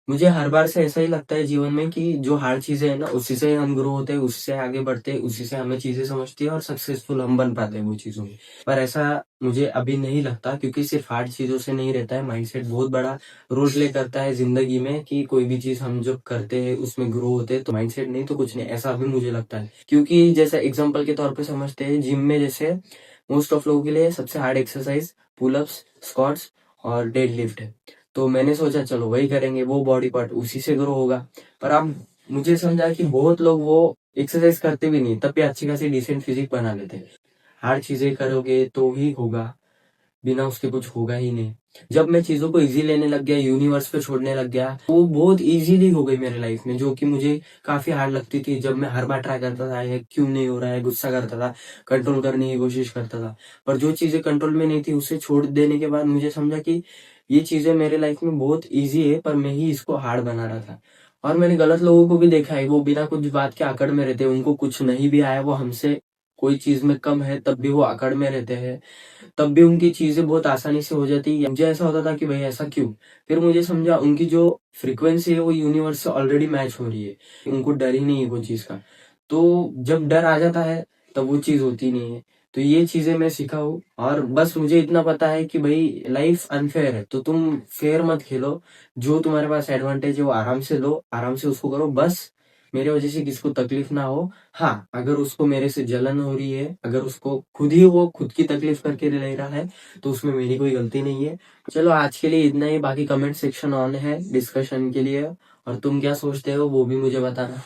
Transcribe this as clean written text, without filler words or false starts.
मुझे हर बार से ऐसा ही लगता है जीवन में कि जो हार्ड चीजें हैं ना, उसी से हम ग्रो होते हैं, उसी से आगे बढ़ते हैं, उसी से हमें चीजें समझती है और सक्सेसफुल हम बन पाते हैं वो चीजों में। पर ऐसा मुझे अभी नहीं लगता, क्योंकि सिर्फ हार्ड चीजों से नहीं रहता है। माइंडसेट बहुत बड़ा रोल प्ले करता है जिंदगी में, कि कोई भी चीज हम जब करते हैं उसमें ग्रो होते हैं, तो माइंडसेट नहीं तो कुछ नहीं, ऐसा अभी मुझे लगता है। क्योंकि जैसे एग्जाम्पल के तौर पर समझते हैं, जिम में जैसे मोस्ट ऑफ लोगों के लिए सबसे हार्ड एक्सरसाइज पुलअप्स, स्क्वाट्स और डेड लिफ्ट है। तो मैंने सोचा चलो वही करेंगे, वो बॉडी पार्ट उसी से ग्रो होगा। पर अब मुझे समझा कि बहुत लोग वो एक्सरसाइज करते भी नहीं, तब भी अच्छी खासी डिसेंट फिजिक बना लेते हैं। हार्ड चीजें करोगे तो ही होगा, बिना उसके कुछ होगा ही नहीं। जब मैं चीजों को इजी लेने लग गया, यूनिवर्स पे छोड़ने लग गया, वो बहुत इजीली हो गई मेरे लाइफ में, जो कि मुझे काफी हार्ड लगती थी। जब मैं हर बार ट्राई करता था, ये क्यों नहीं हो रहा है, गुस्सा करता था, कंट्रोल करने की कोशिश करता था। पर जो चीजें कंट्रोल में नहीं थी, उसे छोड़ देने के बाद मुझे समझा कि ये चीजें मेरे लाइफ में बहुत ईजी है, पर मैं ही इसको हार्ड बना रहा था। और मैंने गलत लोगों को भी देखा है, वो बिना कुछ बात के अकड़ में रहते हैं, उनको कुछ नहीं भी आया, वो हमसे कोई चीज में कम है तब भी वो अकड़ में रहते हैं, तब भी उनकी चीजें बहुत आसानी से हो जाती है। मुझे ऐसा होता था कि भाई ऐसा क्यों। फिर मुझे समझा उनकी जो फ्रीक्वेंसी है वो यूनिवर्स से ऑलरेडी मैच हो रही है, उनको डर ही नहीं है कोई चीज का। तो जब डर आ जाता है तब वो चीज होती नहीं है। तो ये चीजें मैं सीखा हूँ, और बस मुझे इतना पता है कि भाई लाइफ अनफेयर है, तो तुम फेयर मत खेलो। जो तुम्हारे पास एडवांटेज है वो आराम से लो, आराम से उसको करो, बस मेरे वजह से किसको तकलीफ ना हो। हाँ, अगर उसको मेरे से जलन हो रही है, अगर उसको खुद ही वो खुद की तकलीफ करके ले रहा है, तो उसमें मेरी कोई गलती नहीं है। चलो आज के लिए इतना ही, बाकी कमेंट सेक्शन ऑन है डिस्कशन के लिए। और तुम क्या सोचते हो वो भी मुझे बताना।